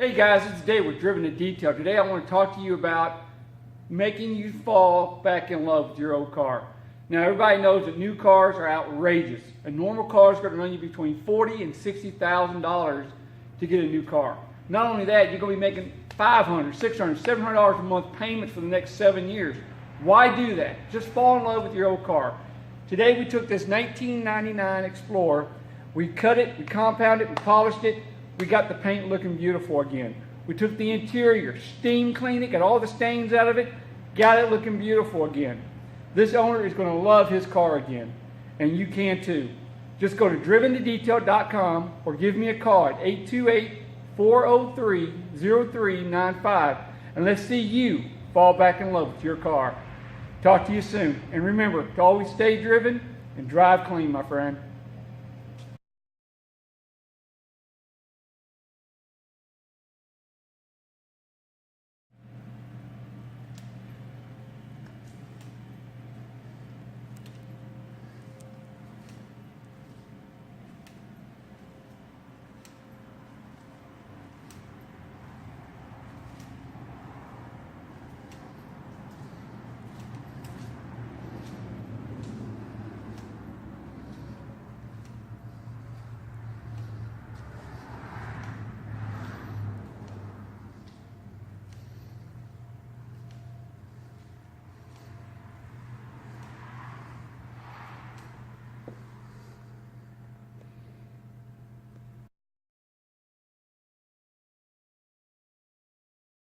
Hey guys, it's Dave with Driven to Detail. Today I want to talk to you about making you fall back in love with your old car. Now everybody knows that new cars are outrageous. A normal car is going to run you between $40,000 and $60,000 to get a new car. Not only that, you're going to be making $500, $600, $700 a month payments for the next 7 years. Why do that? Just fall in love with your old car. Today we took this 1999 Explorer, we cut it, we compounded it, we polished it. We got the paint looking beautiful again. We took the interior, steam cleaned it, got all the stains out of it, got it looking beautiful again. This owner is going to love his car again, and you can too. Just go to driventodetail.com or give me a call at 828-403-0395 and let's see you fall back in love with your car. Talk to you soon. And remember to always stay driven and drive clean, my friend.